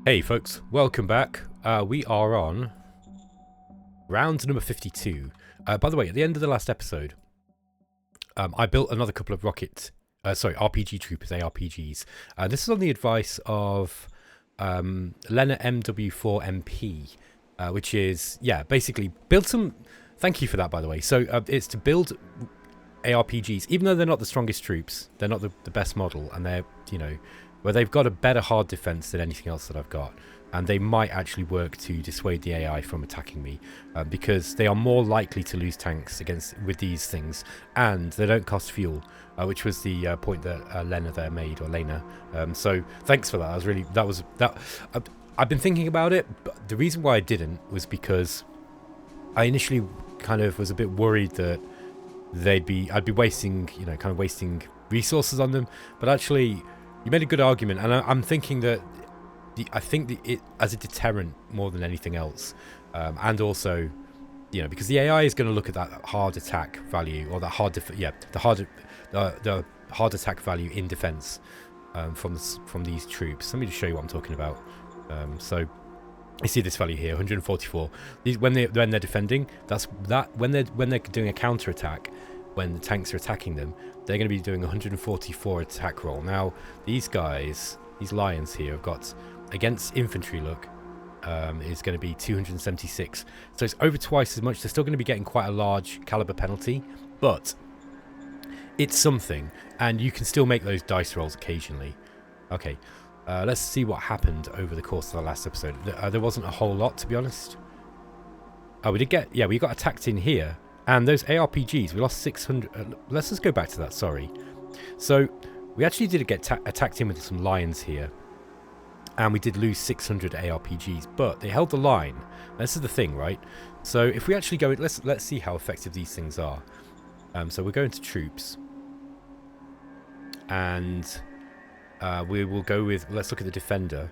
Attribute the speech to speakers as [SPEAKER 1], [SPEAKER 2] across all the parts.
[SPEAKER 1] Hey folks, welcome back. We are on round number 52. By the way, at the end of the last episode, I built another couple of RPG troopers, ARPGs. This is on the advice of Lena MW4MP, which is, basically build some... Thank you for that, by the way. So it's to build ARPGs, even though they're not the strongest troops, they're not the best model, and they're, where they've got a better hard defense than anything else that I've got, and they might actually work to dissuade the AI from attacking me, because they are more likely to lose tanks with these things, and they don't cost fuel, which was the point that Lena there made, or Lena. So thanks for that. I've been thinking about it, but the reason why I didn't was because I initially kind of was a bit worried that I'd be wasting, wasting resources on them, but actually you made a good argument, and I'm thinking that I think it as a deterrent more than anything else, and also, because the AI is going to look at that hard attack value, or that the hard attack value in defense from these troops. Let me just show you what I'm talking about. So you see this value here, 144. When they're defending, when they're doing a counterattack, when the tanks are attacking them, they're going to be doing 144 attack roll. Now, these lions here have got, against infantry is going to be 276. So it's over twice as much. They're still going to be getting quite a large caliber penalty, but it's something, and you can still make those dice rolls occasionally. Okay, let's see what happened over the course of the last episode. There wasn't a whole lot, to be honest. Oh, we got attacked in here. And those ARPGs, we lost 600... let's just go back to that, sorry. So, we actually did get attacked in with some lions here. And we did lose 600 ARPGs, but they held the line. This is the thing, right? So, if we actually go... Let's see how effective these things are. So, we're going to troops. And we will go with... Let's look at the defender.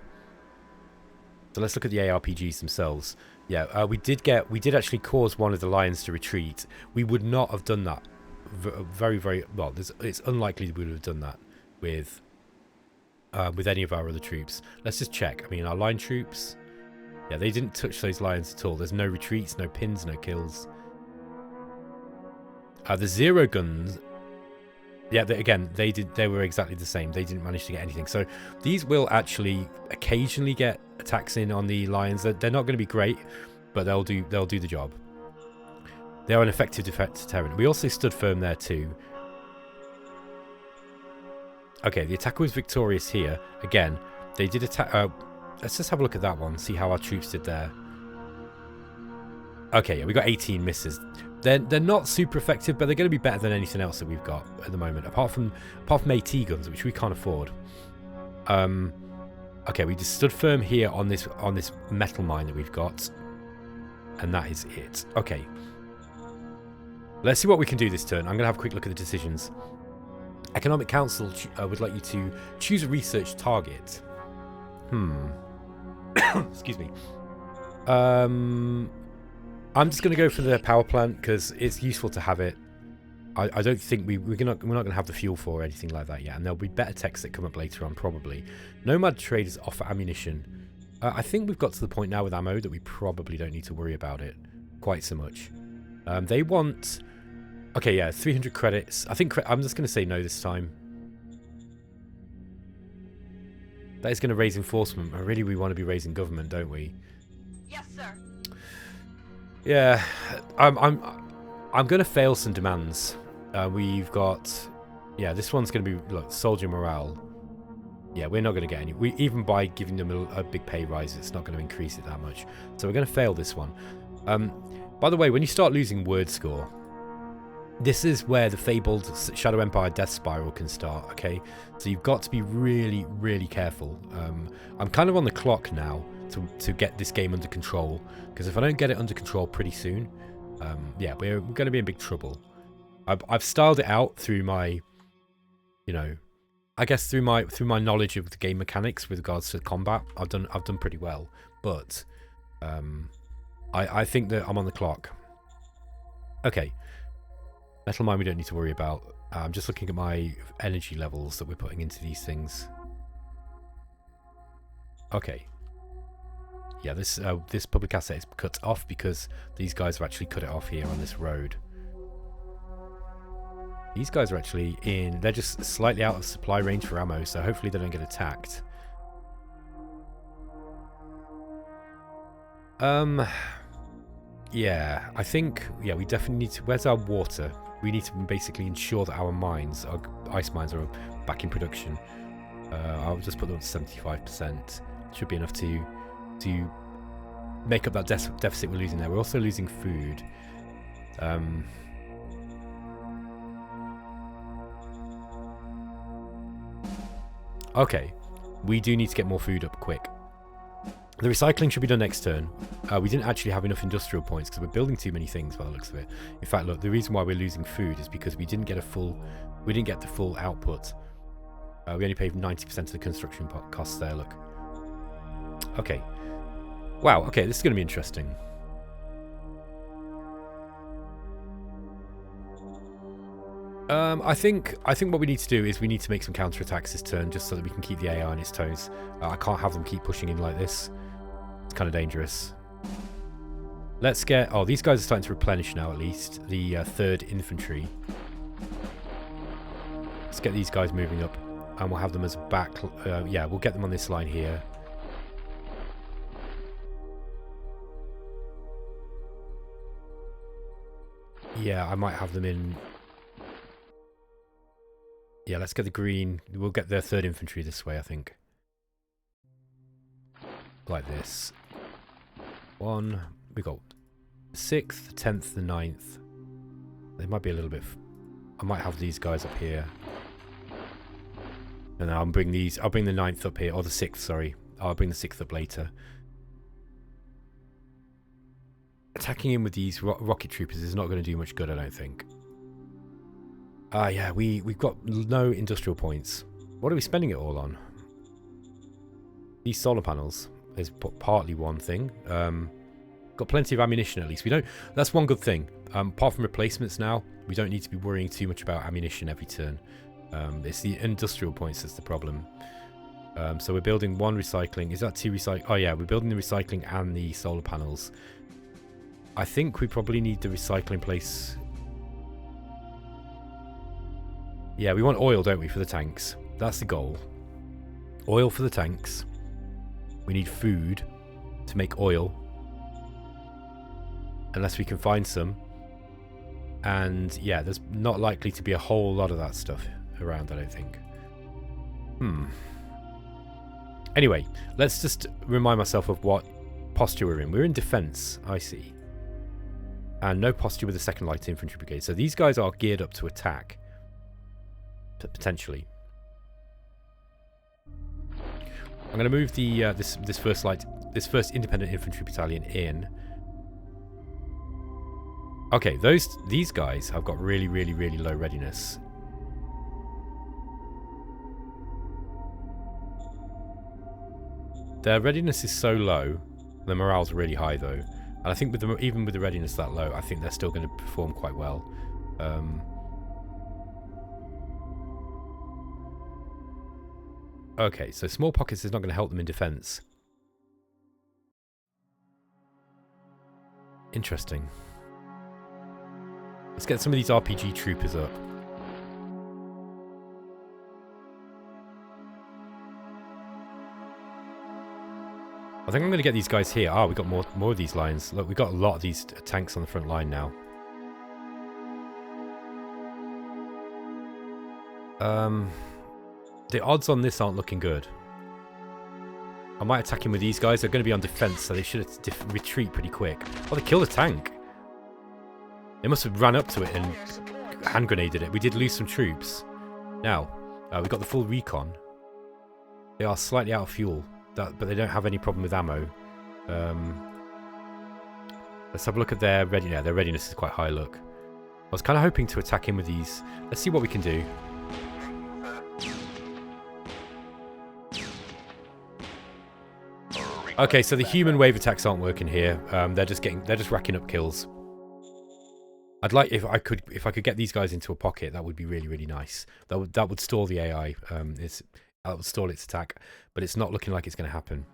[SPEAKER 1] So, let's look at the ARPGs themselves. Yeah, we did actually cause one of the lions to retreat. We would not have done that very, very well. It's unlikely we would have done that with any of our other troops. Let's just check. I mean, our line troops, yeah, they didn't touch those lions at all. There's no retreats, no pins, no kills. The zero guns, yeah, they were exactly the same. They didn't manage to get anything. So these will actually occasionally get attacks in on the lions. They're not going to be great, but they'll do the job. They are an effective deterrent. We also stood firm there too. Okay, the attacker was victorious here. Again, they did attack. Let's just have a look at that one. See how our troops did there. Okay, yeah, we got 18 misses. They're not super effective, but they're going to be better than anything else that we've got at the moment, apart from AT guns, which we can't afford. Okay, we just stood firm here on this metal mine that we've got, and that is it. Okay, let's see what we can do this turn. I'm going to have a quick look at the decisions. Economic Council would like you to choose a research target. Excuse me. I'm just going to go for the power plant because it's useful to have it. I don't think we're not going to have the fuel for or anything like that yet, and there'll be better techs that come up later on probably. Nomad traders offer ammunition. I think we've got to the point now with ammo that we probably don't need to worry about it quite so much. They want... Okay, yeah, 300 credits. I think I'm just going to say no this time. That is going to raise enforcement. Really, we want to be raising government, don't we?
[SPEAKER 2] Yes, sir.
[SPEAKER 1] Yeah, I'm going to fail some demands. We've got, yeah, this one's going to be, look, soldier morale. Yeah, we're not going to get any. Even by giving them a big pay rise, it's not going to increase it that much. So we're going to fail this one. By the way, when you start losing word score, this is where the fabled Shadow Empire death spiral can start, okay? So you've got to be really, really careful. I'm kind of on the clock now to get this game under control, because if I don't get it under control pretty soon, yeah, we're going to be in big trouble. I've styled it out through my, I guess through my knowledge of the game mechanics with regards to combat. I've done pretty well, but I think that I'm on the clock. Okay, metal mine we don't need to worry about. I'm just looking at my energy levels that we're putting into these things. Okay. Yeah, this public asset is cut off because these guys have actually cut it off here on this road. These guys are actually in... They're just slightly out of supply range for ammo, so hopefully they don't get attacked. Yeah, I think... Yeah, we definitely need to... Where's our water? We need to basically ensure that our mines, our ice mines, are back in production. I'll just put them to 75%. Should be enough to make up that deficit we're losing there. We're also losing food. Okay, we do need to get more food up quick. The recycling should be done next turn. We didn't actually have enough industrial points because we're building too many things by the looks of it. In fact, look, the reason why we're losing food is because we didn't get the full output. We only paid 90% of the construction costs there, look. Okay. Wow, okay, this is going to be interesting. I think what we need to do is we need to make some counterattacks this turn just so that we can keep the AI on its toes. I can't have them keep pushing in like this. It's kind of dangerous. Let's get... Oh, these guys are starting to replenish now at least. The 3rd Infantry. Let's get these guys moving up. And we'll have them as back... yeah, we'll get them on this line here. Yeah, I might have them in... Yeah, let's get the green. We'll get the 3rd Infantry this way, I think. Like this. One. We got 6th, 10th, the 9th. They might be a little bit... I might have these guys up here. And I'll bring these... I'll bring the 9th up here. Or the 6th, sorry. I'll bring the 6th up later. Attacking in with these rocket troopers is not going to do much good, I don't think. Yeah, we've got no industrial points. What are we spending it all on? These solar panels is partly one thing. Got plenty of ammunition at least. We don't... That's one good thing. Apart from replacements now, we don't need to be worrying too much about ammunition every turn. It's the industrial points that's the problem. So we're building 1 recycling. Is that 2 recycling? Oh yeah, we're building the recycling and the solar panels. I think we probably need the recycling place... Yeah, we want oil, don't we, for the tanks? That's the goal. Oil for the tanks. We need food to make oil. Unless we can find some. And, yeah, there's not likely to be a whole lot of that stuff around, I don't think. Anyway, let's just remind myself of what posture we're in. We're in defense, I see. And no posture with the 2nd Light Infantry Brigade. So these guys are geared up to attack. Potentially. I'm going to move the this first independent infantry battalion in. Okay, these guys have got really low readiness. Their readiness is so low. Their morale's really high though, and I think even with the readiness that low, I think they're still going to perform quite well. Okay, so small pockets is not going to help them in defense. Interesting. Let's get some of these RPG troopers up. I think I'm going to get these guys here. Ah, we got more of these lines. Look, we've got a lot of these tanks on the front line now. The odds on this aren't looking good. I might attack him with these guys. They're going to be on defense, so they should retreat pretty quick. Oh, they killed a tank. They must have ran up to it and hand grenaded it. We did lose some troops. Now, we got the full recon. They are slightly out of fuel, but they don't have any problem with ammo. Let's have a look at their readiness. Yeah, their readiness is quite high, look. I was kind of hoping to attack him with these. Let's see what we can do. Okay, so the human wave attacks aren't working here. They're just racking up kills. I'd like if I could get these guys into a pocket. That would be really nice. That would stall the AI. That would stall its attack, but it's not looking like it's going to happen.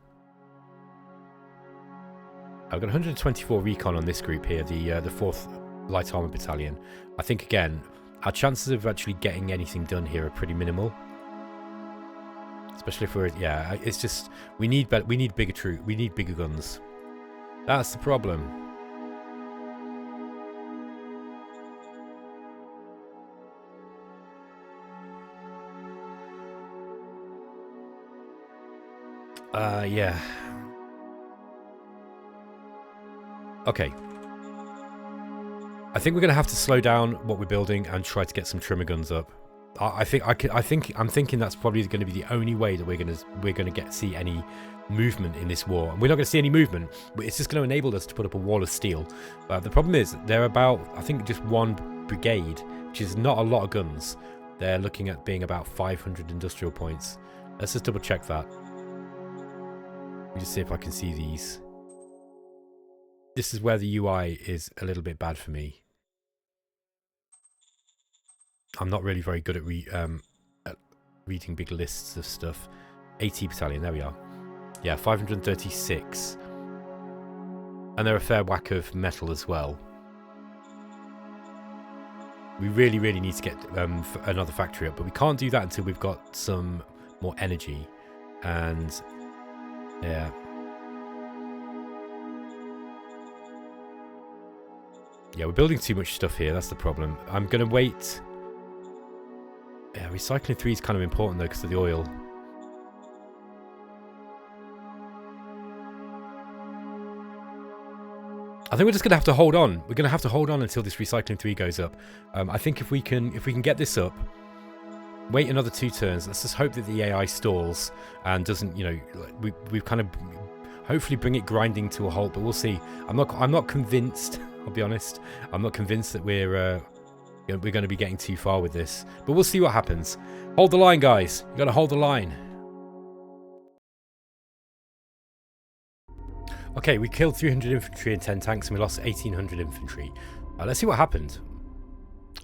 [SPEAKER 1] I've got 124 recon on this group here, the 4th Light Armour Battalion. I think, again, our chances of actually getting anything done here are pretty minimal. Especially if we're... Yeah, it's just... We need bigger troops. We need bigger guns. That's the problem. Yeah. Okay. I think we're going to have to slow down what we're building and try to get some trimmer guns up. I'm thinking that's probably going to be the only way that we're going to see any movement in this war. And we're not going to see any movement, but it's just going to enable us to put up a wall of steel. The problem is they're about, I think, just one brigade, which is not a lot of guns. They're looking at being about 500 industrial points. Let's just double check that. Let me just see if I can see these. This is where the UI is a little bit bad for me. I'm not really very good at reading big lists of stuff. AT Battalion, there we are. Yeah, 536. And they're a fair whack of metal as well. We really, really need to get another factory up, but we can't do that until we've got some more energy. And, yeah. Yeah, we're building too much stuff here, that's the problem. I'm going to wait... Yeah, recycling 3 is kind of important though because of the oil. I think we're just going to have to hold on. We're going to have to hold on until this recycling 3 goes up. I think if we can get this up, wait another 2 turns. Let's just hope that the AI stalls and doesn't, you know, we've kind of hopefully bring it grinding to a halt. But we'll see. I'm not convinced. I'll be honest. I'm not convinced that we're going to be getting too far with this, but we'll see what happens. Hold the line, guys. You got to hold the line. Okay, we killed 300 infantry and 10 tanks, and we lost 1,800 infantry. Let's see what happened.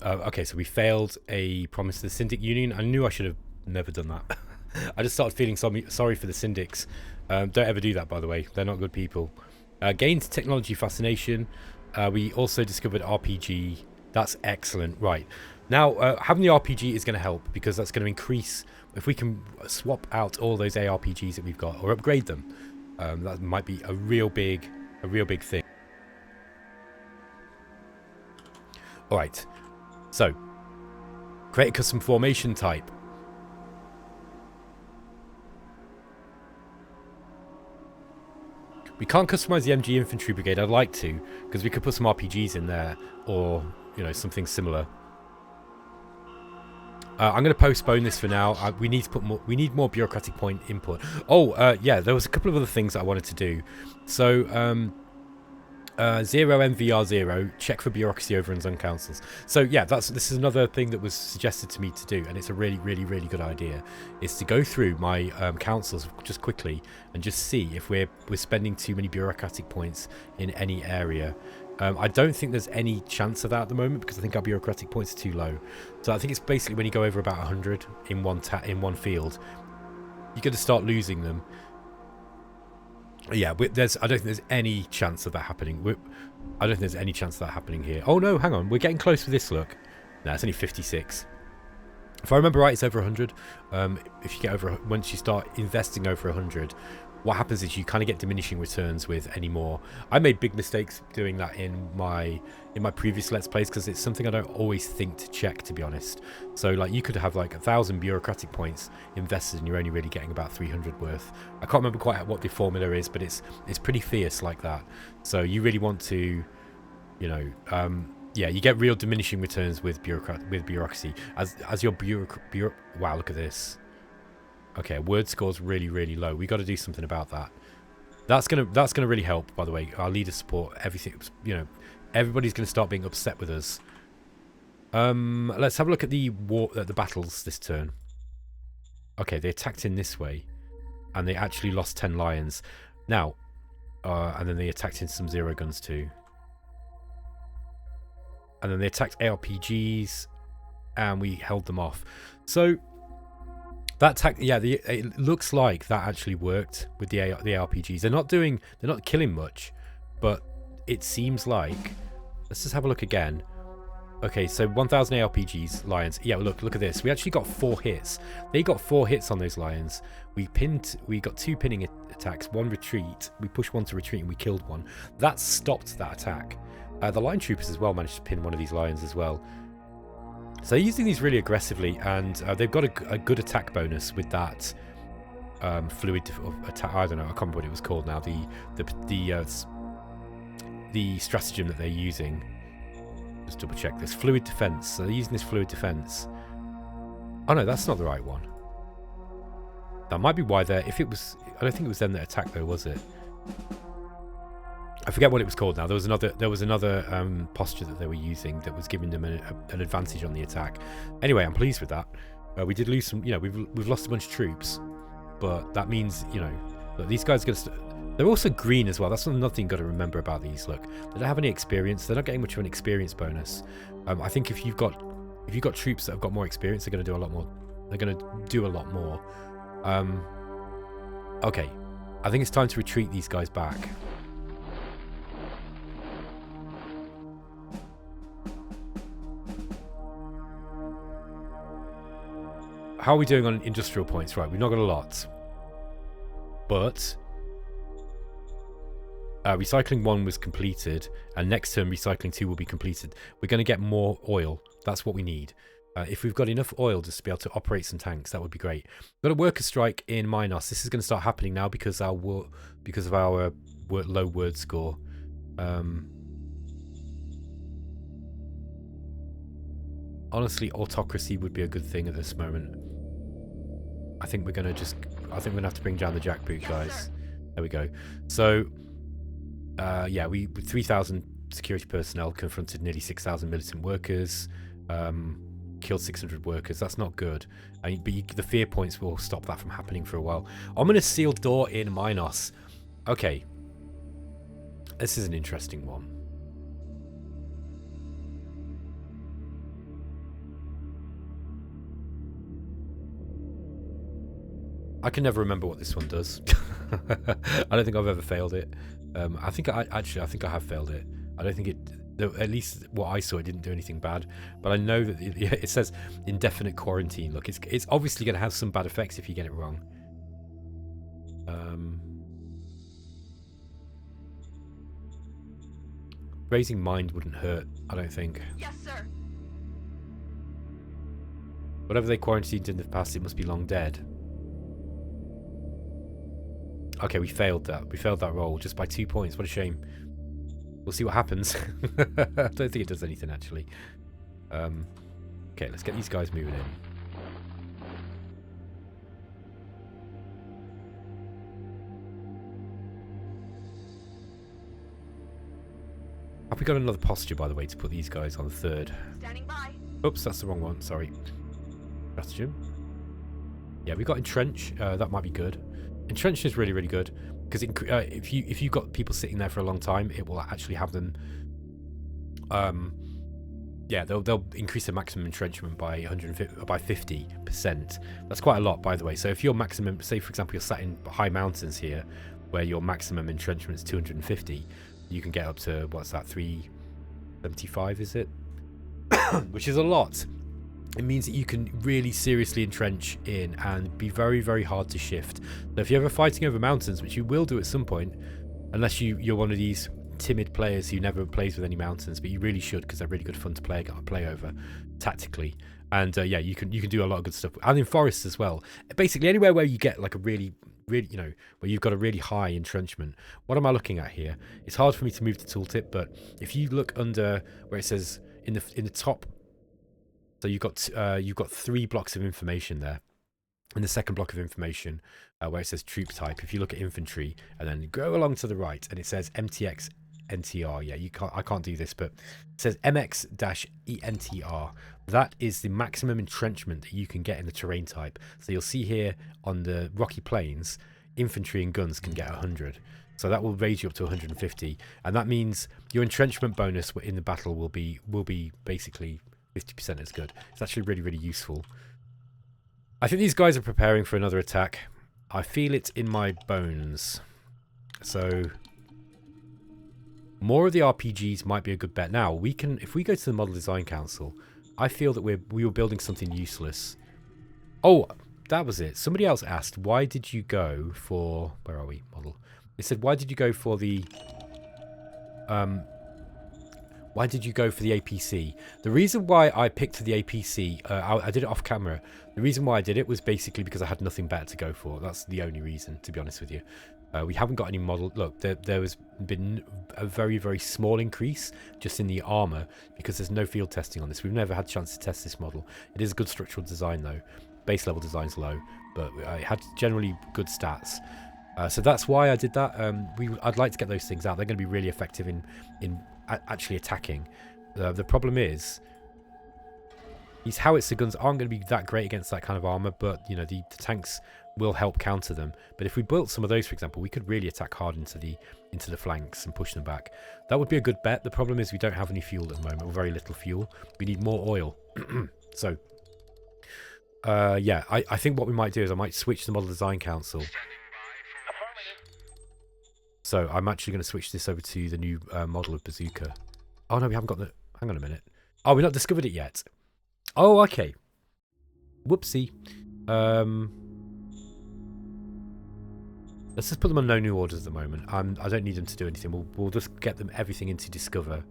[SPEAKER 1] Okay, so we failed a promise to the Syndic Union. I knew I should have never done that. I just started feeling sorry for the Syndics. Don't ever do that, by the way. They're not good people. Gained technology fascination. We also discovered RPG. That's excellent. Right. Now, having the RPG is going to help because that's going to increase... If we can swap out all those ARPGs that we've got or upgrade them, that might be a real big thing. All right. So, create a custom formation type. We can't customize the MG Infantry Brigade. I'd like to, because we could put some RPGs in there or... you know, something similar. I'm going to postpone this for now. We need to put more. We need more bureaucratic point input. Oh, yeah, there was a couple of other things that I wanted to do. So, 0 MVR 0. Check for bureaucracy overruns on councils. So yeah, this is another thing that was suggested to me to do, and it's a really good idea. Is to go through my councils just quickly and just see if we're spending too many bureaucratic points in any area. I don't think there's any chance of that at the moment because I think our bureaucratic points are too low. So I think it's basically when you go over about 100 in one field, you're going to start losing them. Yeah, I don't think there's any chance of that happening. I don't think there's any chance of that happening here. Oh no, hang on, we're getting close with this. Look, no, it's only 56. If I remember right, it's over 100. If you get over, once you start investing over 100. What happens is you kind of get diminishing returns with any more. I made big mistakes doing that in my previous Let's Plays because it's something I don't always think to check, to be honest. So like you could have like 1,000 bureaucratic points invested and you're only really getting about 300 worth. I can't remember quite what the formula is, but it's pretty fierce like that. So you really want to, you know, yeah, you get real diminishing returns with bureaucracy as your wow, look at this. Okay, word score's really low. We got to do something about that. That's gonna really help. By the way, our leader support, everything. You know, everybody's gonna start being upset with us. Let's have a look at the battles this turn. Okay, they attacked in this way, and they actually lost 10 lions. Now, and then they attacked in some zero guns too. And then they attacked ARPGs, and we held them off. So. It looks like that actually worked with the RPGs. They're not killing much, but it seems like... Let's just have a look again. Okay, so 1,000 ARPGs, Lions. Yeah, look at this. We actually got 4 hits. They got 4 hits on those Lions. We got 2 pinning attacks, 1 retreat. We pushed 1 to retreat and we killed 1. That stopped that attack. The Line Troopers as well managed to pin one of these Lions as well. So they're using these really aggressively, and they've got a good attack bonus with that fluid attack. I don't know. I can't remember what it was called now. The stratagem that they're using. Just double check this. Fluid defense. So they're using this fluid defense. Oh no, that's not the right one. That might be why they're... If it was... I don't think it was them that attacked though, was it? I forget what it was called now. There was another posture that they were using that was giving them an advantage on the attack. Anyway, I'm pleased with that. We did lose some... You know, we've lost a bunch of troops. But that means, you know... Look, these guys are going to... They're also green as well. That's another thing you've got to remember about these. Look, they don't have any experience. They're not getting much of an experience bonus. I think if you've got troops that have got more experience, they're going to do a lot more. They're going to do a lot more. Okay, I think it's time to retreat these guys back. How are we doing on industrial points? Right, we've not got a lot, but. Recycling 1 was completed, and next turn recycling 2 will be completed. We're going to get more oil. That's what we need. If we've got enough oil just to be able to operate some tanks, that would be great. We've got a worker strike in Minos. This is going to start happening now because of our low word score. Honestly, autocracy would be a good thing at this moment. I think we're going to have to bring down the jackboot guys. There we go. So. Yeah, we with 3,000 security personnel confronted nearly 6,000 militant workers, killed 600 workers. That's not good. But the fear points will stop that from happening for a while. Ominous sealed door in Minos. Okay, this is an interesting one. I can never remember what this one does. I don't think I've ever failed it. I think I have failed it. I don't think it, at least what I saw, it didn't do anything bad. But I know that it says indefinite quarantine. Look, it's obviously going to have some bad effects if you get it wrong. Raising mind wouldn't hurt, I don't think.
[SPEAKER 2] Yes, sir.
[SPEAKER 1] Whatever they quarantined in the past, it must be long dead. Okay, we failed that. We failed that roll just by 2 points. What a shame. We'll see what happens. I don't think it does anything, actually. Okay, let's get these guys moving in. Have we got another posture, by the way, to put these guys on the 3rd?
[SPEAKER 2] Standing by.
[SPEAKER 1] Oops, that's the wrong one. Sorry. Stratagem. Yeah, we got entrench. That might be good. Entrench is really, really good because if you've got people sitting there for a long time, it will actually have them. Yeah, they'll increase the maximum entrenchment by 50%. That's quite a lot, by the way. So if your maximum, say for example, you're sat in high mountains here, where your maximum entrenchment is 250, you can get up to what's that, 375? Is it? Which is a lot. It means that you can really seriously entrench in and be very, very hard to shift. So if you're ever fighting over mountains, which you will do at some point, unless you're one of these timid players who never plays with any mountains, but you really should because they're really good fun to play over tactically. And yeah, you can do a lot of good stuff. And in forests as well. Basically anywhere where you get like a really, you know, where you've got a really high entrenchment. What am I looking at here? It's hard for me to move the tooltip, but if you look under where it says in the top. So you've got 3 blocks of information there. In the second block of information, where it says troop type, if you look at infantry and then go along to the right, and it says MTX NTR. Yeah, I can't do this, but it says MX-ENTR. That is the maximum entrenchment that you can get in the terrain type. So you'll see here on the rocky plains, infantry and guns can get 100. So that will raise you up to 150, and that means your entrenchment bonus in the battle will be basically 50% as good. It's actually really, really useful. I think these guys are preparing for another attack. I feel it in my bones. So More of the RPGs might be a good bet. Now, we can, if we go to the Model Design Council, I feel that we were building something useless. Oh, that was it. Somebody else asked, why did you go for... Where are we? Model. They said, why did you go for the... why did you go for the APC? The reason why I picked the APC, I did it off camera. The reason why I did it was basically because I had nothing better to go for. That's the only reason, to be honest with you. We haven't got any model. Look, there has been a very, very small increase just in the armor because there's no field testing on this. We've never had a chance to test this model. It is a good structural design though. Base level design's low, but it had generally good stats. So that's why I did that. I'd like to get those things out. They're going to be really effective in actually attacking. The problem is these howitzer guns aren't going to be that great against that kind of armor, but you know the tanks will help counter them. But if we built some of those, for example, we could really attack hard into the flanks and push them back. That would be a good bet. The problem is we don't have any fuel at the moment, or very little fuel. We need more oil. So yeah, I think what we might do is I might switch the Model Design Council. So I'm actually going to switch this over to the new model of bazooka. Oh no, we haven't got the... Hang on a minute. Oh, we've not discovered it yet. Oh, okay. Whoopsie. Let's just put them on no new orders at the moment. I don't need them to do anything. We'll just get them everything into discover.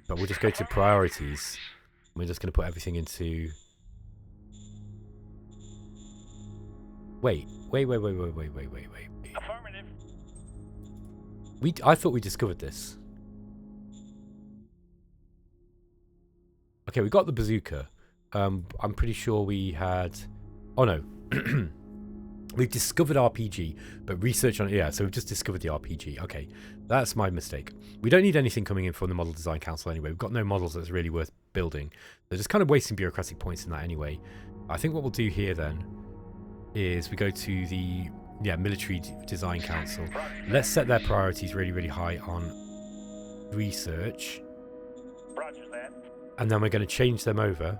[SPEAKER 1] But we'll just go to priorities. We're just going to put everything into... Wait.
[SPEAKER 2] Affirmative.
[SPEAKER 1] I thought we discovered this. Okay, we got the bazooka. I'm pretty sure we had... Oh no. We've discovered RPG, but research on it... Yeah, so we've just discovered the RPG. Okay, that's my mistake. We don't need anything coming in from the Model Design Council anyway. We've got no models that's really worth building. They're just kind of wasting bureaucratic points in that anyway. I think what we'll do here then is we go to the Military Design Council. Let's set their priorities really, really high on research.
[SPEAKER 2] Roger that.
[SPEAKER 1] And then we're going to change them over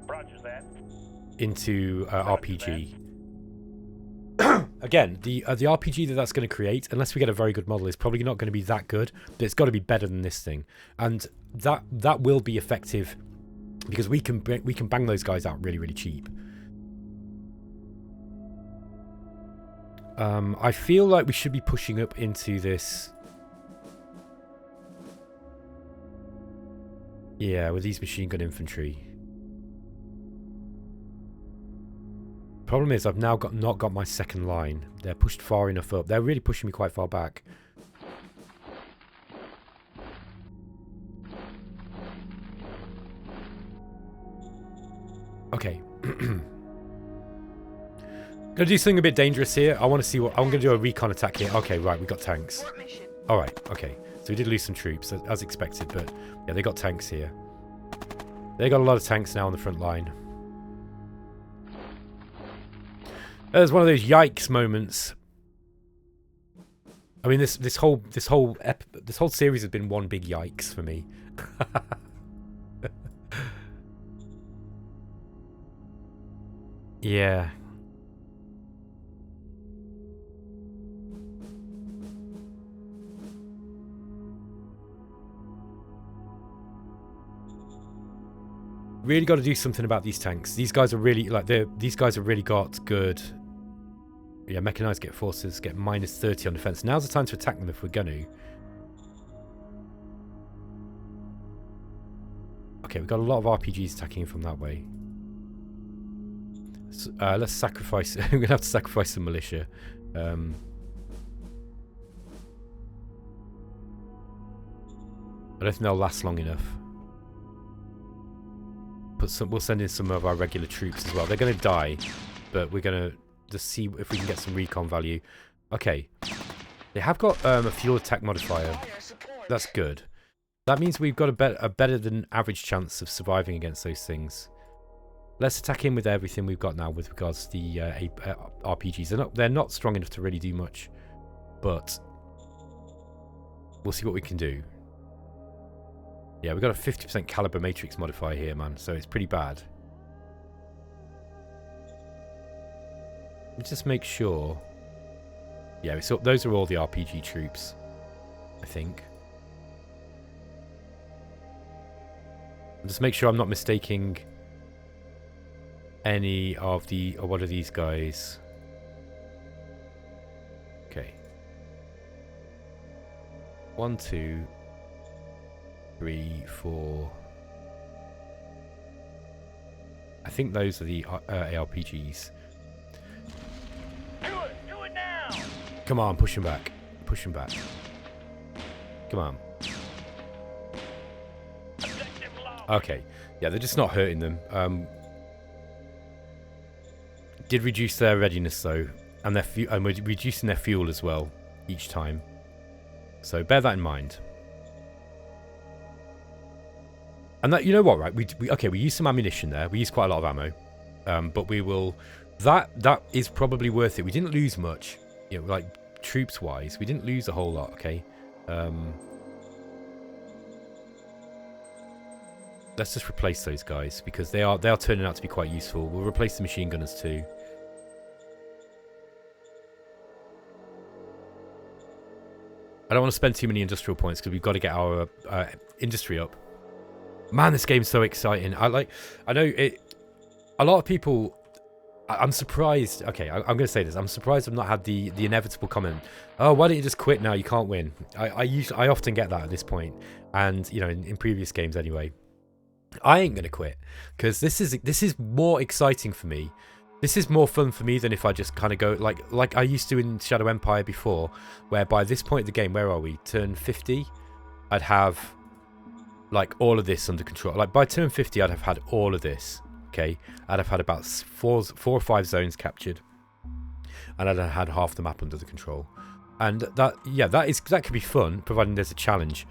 [SPEAKER 2] Roger that.
[SPEAKER 1] into RPG. Again, the RPG that's going to create, unless we get a very good model, is probably not going to be that good, but it's got to be better than this thing. And that will be effective because we can bang those guys out really, really cheap. I feel like we should be pushing up into this. Yeah, with these machine gun infantry. Problem is, I've now not got my second line. They're pushed far enough up. They're really pushing me quite far back. Okay. Gonna do something a bit dangerous here. I want to see what... I'm gonna do a recon attack here. Okay, right, we got tanks. Alright, okay. So we did lose some troops, as expected, but... Yeah, they got tanks here. They got a lot of tanks now on the front line. There's one of those yikes moments. I mean, this whole series has been one big yikes for me. Yeah. Really got to do something about these tanks. These guys are really these guys have really got good. Yeah, mechanized get forces get -30 on defense. Now's the time to attack them if we're gonna. Okay, we've got a lot of RPGs attacking from that way. So, let's sacrifice. We're gonna have to sacrifice some militia. I don't think they'll last long enough. We'll send in some of our regular troops as well. They're going to die, but we're going to just see if we can get some recon value. Okay. They have got a fuel attack modifier. That's good. That means we've got a better than average chance of surviving against those things. Let's attack in with everything we've got now with regards to the RPGs. They're not strong enough to really do much, but we'll see what we can do. Yeah, we've got a 50% caliber matrix modifier here, man, so it's pretty bad. Let's just make sure. Yeah, so those are all the RPG troops, I think. Just make sure I'm not mistaking any of the... Or what are these guys? Okay. 1, 2, 3, 4. I think those are the ARPGs.
[SPEAKER 2] Do it now!
[SPEAKER 1] Come on, push him back. Push him back. Come on.
[SPEAKER 2] Objective lost.
[SPEAKER 1] Okay. Yeah, they're just not hurting them. Did reduce their readiness though, and we're reducing their fuel as well each time. So bear that in mind. And that, you know what, right? We used some ammunition there. We used quite a lot of ammo, but we will. That is probably worth it. We didn't lose much, you know, like troops wise. We didn't lose a whole lot. Okay. Let's just replace those guys because they are turning out to be quite useful. We'll replace the machine gunners too. I don't want to spend too many industrial points because we've got to get our industry up. Man, this game's so exciting. I know it. A lot of people. I'm surprised. Okay, I'm going to say this. I'm surprised I've not had the inevitable comment. Oh, why don't you just quit now? You can't win. I often get that at this point, and you know, in previous games anyway. I ain't gonna quit because this is more exciting for me. This is more fun for me than if I just kind of go like I used to in Shadow Empire before, where by this point of the game, where are we? Turn 50, I'd have like all of this under control. Like by turn 50, I'd have had all of this. Okay, I'd have had about four or 5 zones captured, and I'd have had half the map under the control. And that could be fun, providing there's a challenge.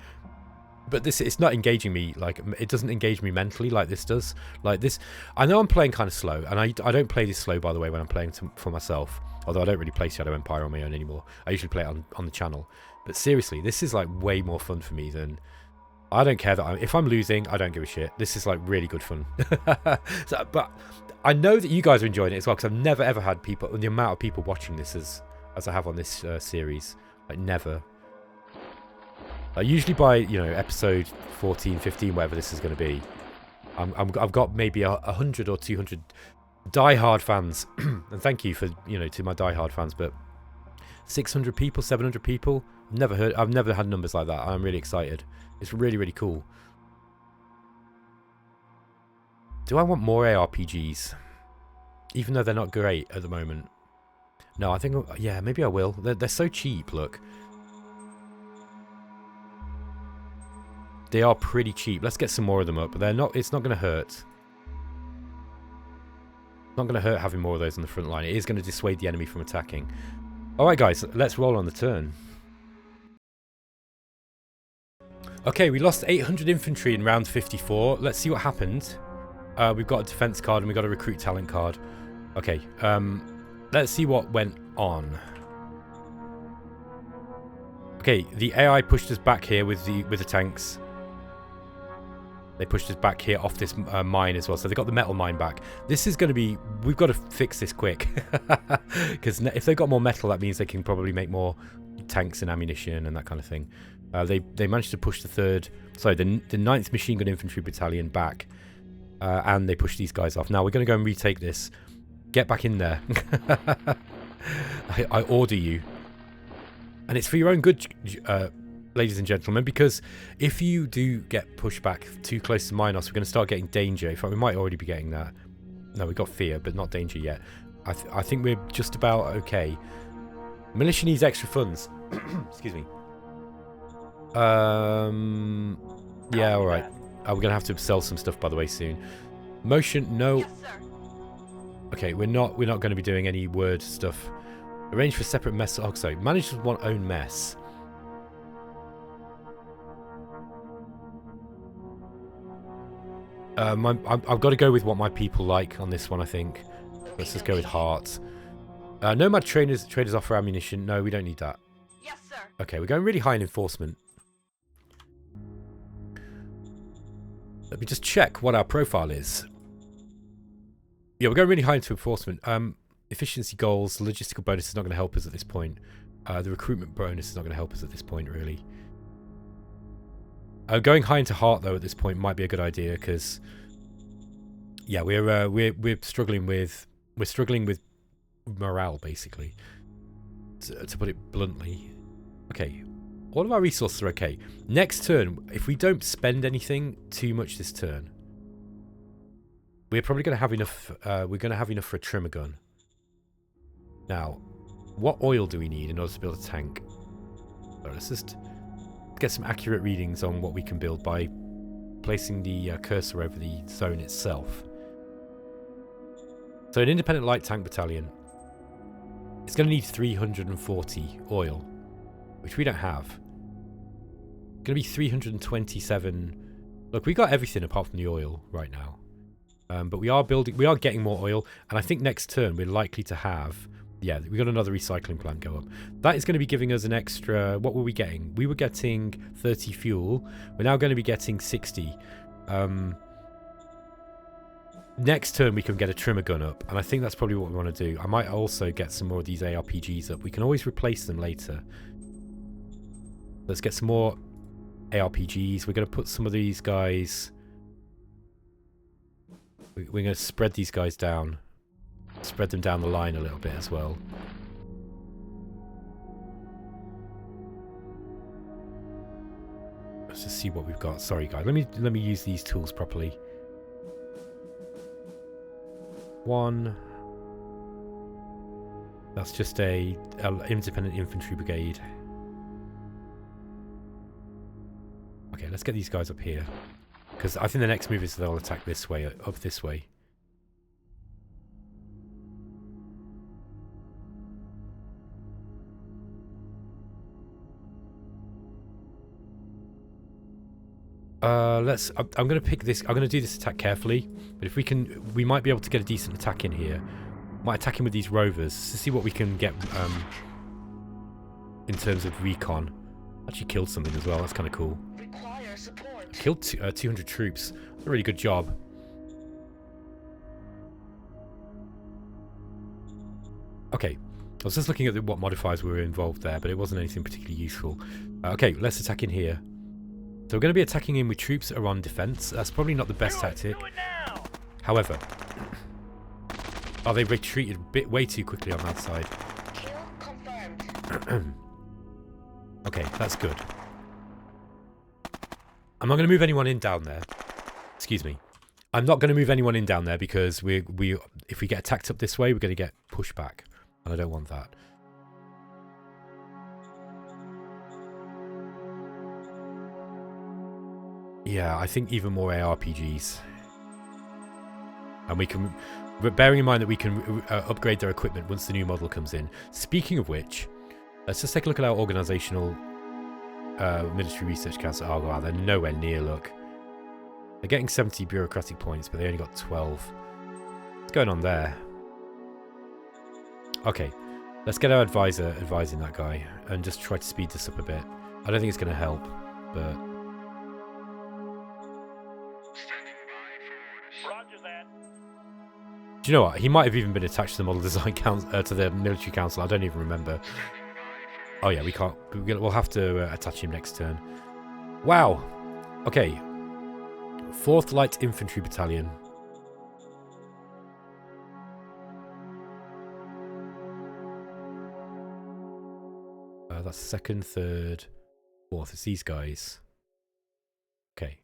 [SPEAKER 1] But it's not engaging me, like, it doesn't engage me mentally like this does. Like this, I know I'm playing kind of slow, and I don't play this slow, by the way, when I'm playing for myself. Although I don't really play Shadow Empire on my own anymore. I usually play it on the channel. But seriously, this is like way more fun for me than... I don't care that if I'm losing, I don't give a shit. This is like really good fun. But I know that you guys are enjoying it as well, because I've never ever had people, the amount of people watching this as I have on this series. Like never. Usually by, you know, episode 14, 15, whatever this is going to be, I've got maybe 100 or 200 die-hard fans. And thank you for, you know, to my die-hard fans, but 600 people, 700 people, I've never had numbers like that. I'm really excited. It's really, really cool. Do I want more ARPGs? Even though they're not great at the moment. No, I think, yeah, maybe I will. They're so cheap, look. They are pretty cheap. Let's get some more of them up. But they're not. It's not going to hurt. It's not going to hurt having more of those on the front line. It is going to dissuade the enemy from attacking. All right, guys. Let's roll on the turn. Okay, we lost 800 infantry in round 54. Let's see what happened. We've got a defense card and we've got a recruit talent card. Okay. Let's see what went on. Okay, the AI pushed us back here with the tanks. They pushed us back here off this mine as well. So they got the metal mine back. This is going to be... We've got to fix this quick. Because if they've got more metal, that means they can probably make more tanks and ammunition and that kind of thing. They managed to push the 9th Machine Gun Infantry Battalion back. And they pushed these guys off. Now we're going to go and retake this. Get back in there. I order you. And it's for your own good, ladies and gentlemen, because if you do get pushed back too close to Minos, we're going to start getting danger. In fact, we might already be getting that. No, we got fear, but not danger yet. I think we're just about okay. Militia needs extra funds. Excuse me. Yeah, all right. We're going to have to sell some stuff, by the way, soon. Motion, no.
[SPEAKER 3] Yes, sir.
[SPEAKER 1] Okay, we're not going to be doing any word stuff. Arrange for separate mess. Oh, sorry. Manage one own mess. I've got to go with what my people like on this one, I think. Let's just go with heart. Nomad traders offer ammunition. No, we don't need that.
[SPEAKER 3] Yes, sir.
[SPEAKER 1] Okay, we're going really high in enforcement. Let me just check what our profile is. Yeah, we're going really high into enforcement. Efficiency goals, logistical bonus is not going to help us at this point. The recruitment bonus is not going to help us at this point, really. Going high into heart though at this point might be a good idea because, yeah, we're struggling with morale basically, to put it bluntly. Okay, all of our resources are okay. Next turn, if we don't spend anything too much this turn, we're probably going to have enough. We're going to have enough for a trimmer gun. Now, what oil do we need in order to build a tank? So let's just get some accurate readings on what we can build by placing the cursor over the zone itself. So an independent light tank battalion, it's going to need 340 oil, which we don't have. It's going to be 327. Look, we got everything apart from the oil right now. But we are getting more oil, and I think next turn we're likely to have, yeah, we got another recycling plant go up. That is going to be giving us an extra, what were we getting? We were getting 30 fuel. We're now going to be getting 60. Next turn we can get a trimmer gun up, and I think that's probably what we want to do. I might also get some more of these ARPGs up. We can always replace them later. Let's get some more ARPGs. We're going to put some of these guys... We're going to spread these guys down. Spread them down the line a little bit as well. Let's just see what we've got. Sorry guys, let me use these tools properly. One. That's just a independent infantry brigade. Okay, let's get these guys up here. Because I think the next move is they'll attack this way, up this way. I'm going to pick this. I'm going to do this attack carefully. But if we can, we might be able to get a decent attack in here. Might attack him with these rovers to see what we can get in terms of recon. Actually killed something as well. That's kind of cool.
[SPEAKER 2] Require support.
[SPEAKER 1] Killed 200 troops. A really good job. Okay. I was just looking at what modifiers were involved there, but it wasn't anything particularly useful. Okay, let's attack in here. So we're going to be attacking in with troops that are on defense. That's probably not the best tactic. However, oh, they retreated way too quickly on that side.
[SPEAKER 2] Kill confirmed.
[SPEAKER 1] Okay, that's good. I'm not going to move anyone in down there. Excuse me. I'm not going to move anyone in down there because if we get attacked up this way, we're going to get pushed back, and I don't want that. Yeah, I think even more ARPGs. And we can... But bearing in mind that we can upgrade their equipment once the new model comes in. Speaking of which, let's just take a look at our organisational military research council. Oh, wow, they're nowhere near, look. They're getting 70 bureaucratic points, but they only got 12. What's going on there? Okay, let's get our advisor advising that guy and just try to speed this up a bit. I don't think it's going to help, but...
[SPEAKER 2] Roger that.
[SPEAKER 1] Do you know what? He might have even been attached to the model design council, to the military council. I don't even remember. Oh yeah, we can't. We'll have to attach him next turn. Wow. Okay. 4th Light Infantry Battalion. That's 2nd, 3rd, 4th. It's these guys. Okay.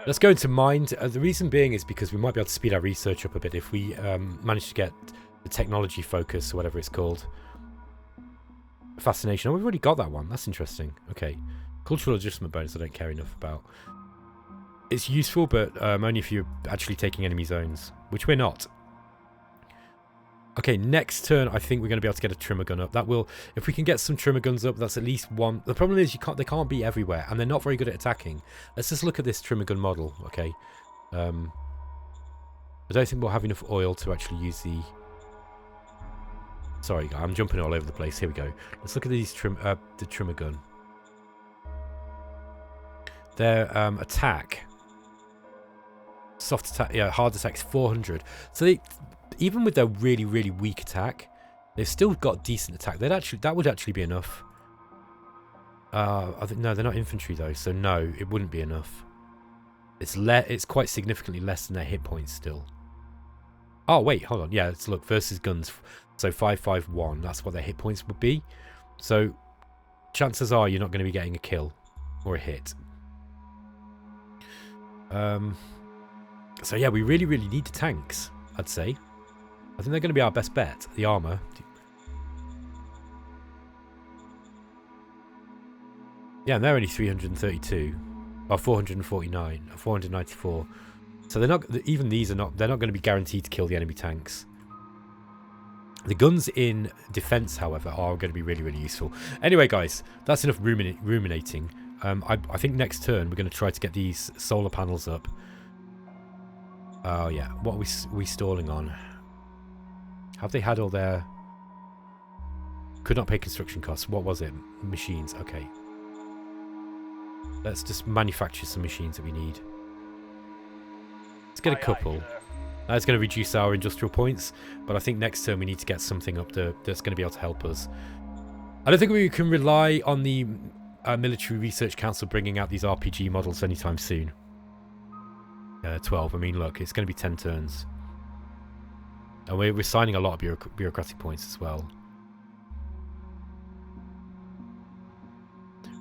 [SPEAKER 1] Let's go into mind. The reason being is because we might be able to speed our research up a bit if we manage to get the technology focus or whatever it's called. Fascination. Oh, we've already got that one. That's interesting. Okay. Cultural adjustment bonus I don't care enough about. It's useful, but only if you're actually taking enemy zones, which we're not. Okay, next turn I think we're going to be able to get a trimmer gun up. That will, if we can get some trimmer guns up, that's at least one. The problem is they can't be everywhere, and they're not very good at attacking. Let's just look at this trimmer gun model, okay? I don't think we'll have enough oil to actually use the... Sorry, I'm jumping all over the place. Here we go. Let's look at these the trimmer gun. Their attack, soft attack, yeah, hard attack is 400. So they, even with their really, really weak attack, they've still got decent attack. That would actually be enough. I think no, they're not infantry though, so no, it wouldn't be enough. It's quite significantly less than their hit points still. Oh wait, hold on. Yeah, let's look versus guns. So 551. That's what their hit points would be. So chances are you're not going to be getting a kill or a hit. So yeah, we really, really need the tanks, I'd say. I think they're going to be our best bet. The armor. Yeah, and they're only 332, or 449, or 494. So they're not. Even these are not. They're not going to be guaranteed to kill the enemy tanks. The guns in defense, however, are going to be really, really useful. Anyway, guys, that's enough ruminating. I think next turn we're going to try to get these solar panels up. Oh yeah, what are we stalling on? Have they had all their? Could not pay construction costs. What was it? Machines. Okay. Let's just manufacture some machines that we need. Let's get a couple. That's going to reduce our industrial points, but I think next turn we need to get something up there that's going to be able to help us. I don't think we can rely on the Military Research Council bringing out these RPG models anytime soon. 12. I mean, look, it's going to be 10 turns. And we're signing a lot of bureaucratic points as well.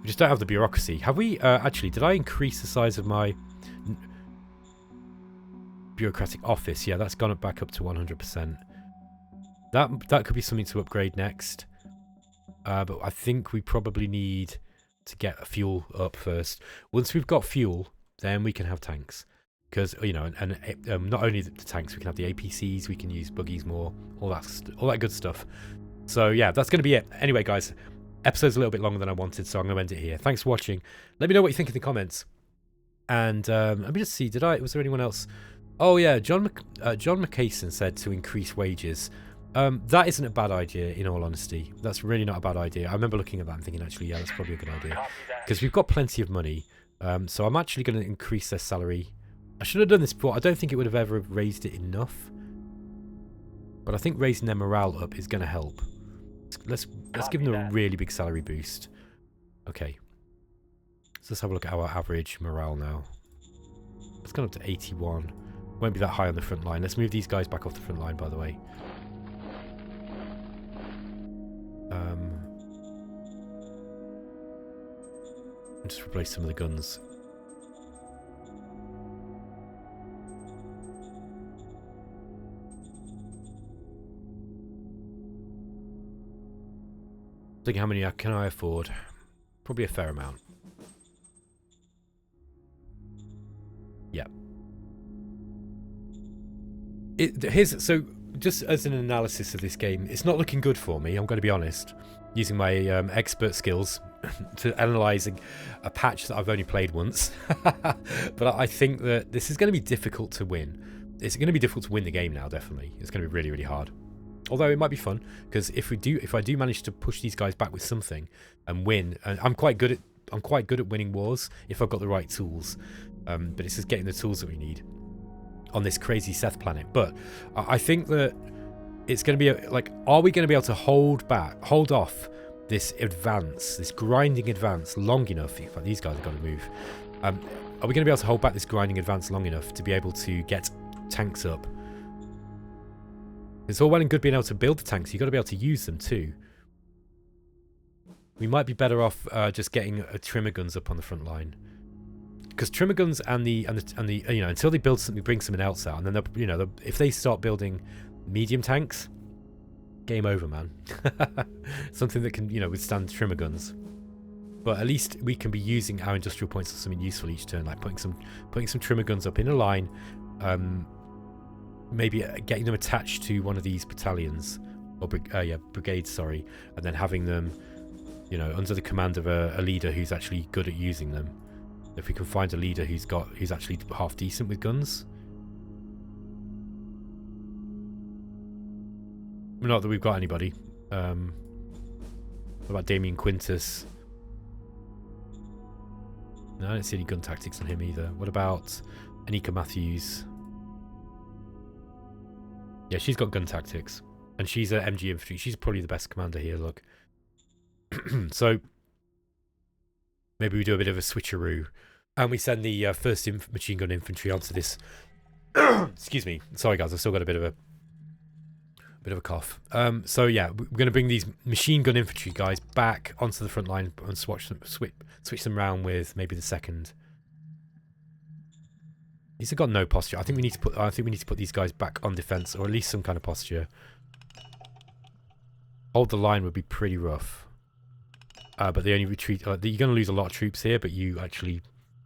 [SPEAKER 1] We just don't have the bureaucracy. Have we, actually, did I increase the size of my bureaucratic office? Yeah, that's gone back up to 100%. That could be something to upgrade next. But I think we probably need to get a fuel up first. Once we've got fuel, then we can have tanks. Because, you know, and not only the tanks, we can have the APCs, we can use buggies more, all that good stuff. So, yeah, that's going to be it. Anyway, guys, episode's a little bit longer than I wanted, so I'm going to end it here. Thanks for watching. Let me know what you think in the comments. And let me just see, was there anyone else? Oh, yeah, John McCason said to increase wages. That isn't a bad idea, in all honesty. That's really not a bad idea. I remember looking at that and thinking, actually, yeah, that's probably a good idea. Because we've got plenty of money. So I'm actually going to increase their salary. I should have done this before. I don't think it would have ever raised it enough. But I think raising their morale up is going to help. Let's give them a really big salary boost. Okay. So let's have a look at our average morale now. It's gone up to 81. Won't be that high on the front line. Let's move these guys back off the front line, by the way. Just replace some of the guns. Thinking how many can I afford? Probably a fair amount. Yeah. So just as an analysis of this game, it's not looking good for me, I'm going to be honest, using my expert skills to analysing a patch that I've only played once. But I think that this is going to be difficult to win. It's going to be difficult to win the game now, definitely. It's going to be really, really hard. Although it might be fun, because if I do manage to push these guys back with something and win, and I'm quite good at winning wars if I've got the right tools. But it's just getting the tools that we need on this crazy Seth planet. But I think that it's going to be are we going to be able to hold off this advance, this grinding advance long enough? In fact, these guys have got to move. Are we going to be able to hold back this grinding advance long enough to be able to get tanks up? It's all well and good being able to build the tanks. You've got to be able to use them too. We might be better off just getting trimmer guns up on the front line, because trimmer guns and the until they build something, bring something else out, and then if they start building medium tanks, game over, man. Something that can withstand trimmer guns. But at least we can be using our industrial points for something useful each turn, like putting some trimmer guns up in a line. Maybe getting them attached to one of these battalions, or brigades, sorry, and then having them, under the command of a leader who's actually good at using them. If we can find a leader who's actually half decent with guns. Not that we've got anybody. What about Damien Quintus? No, I don't see any gun tactics on him either. What about Anika Matthews? Yeah, she's got gun tactics. And she's a MG infantry. She's probably the best commander here, look. So, maybe we do a bit of a switcheroo. And we send the 1st machine gun infantry onto this. Excuse me. Sorry, guys. I've still got a bit of a cough. So yeah, we're going to bring these machine gun infantry guys back onto the front line and switch them around with maybe the 2nd. These have got no posture. I think we need to put these guys back on defense, or at least some kind of posture. Hold the line would be pretty rough. But they only retreat. You're going to lose a lot of troops here, but you actually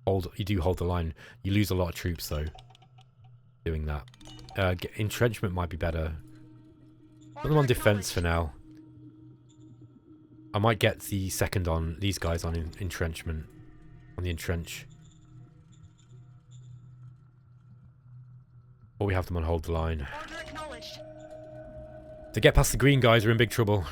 [SPEAKER 1] do hold the line. You lose a lot of troops though. Doing that. Entrenchment might be better. Put them on defense for now. I might get the 2nd on these guys on entrenchment. On the entrench. Or we have them on hold the line. To get past the green guys, we're in big trouble.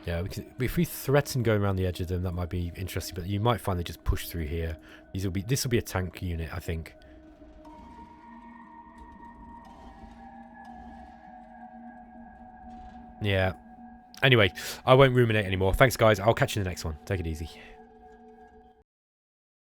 [SPEAKER 1] Yeah, if we threaten going around the edge of them, that might be interesting. But you might find they just push through here. This will be a tank unit, I think. Yeah. Anyway, I won't ruminate anymore. Thanks, guys. I'll catch you in the next one. Take it easy.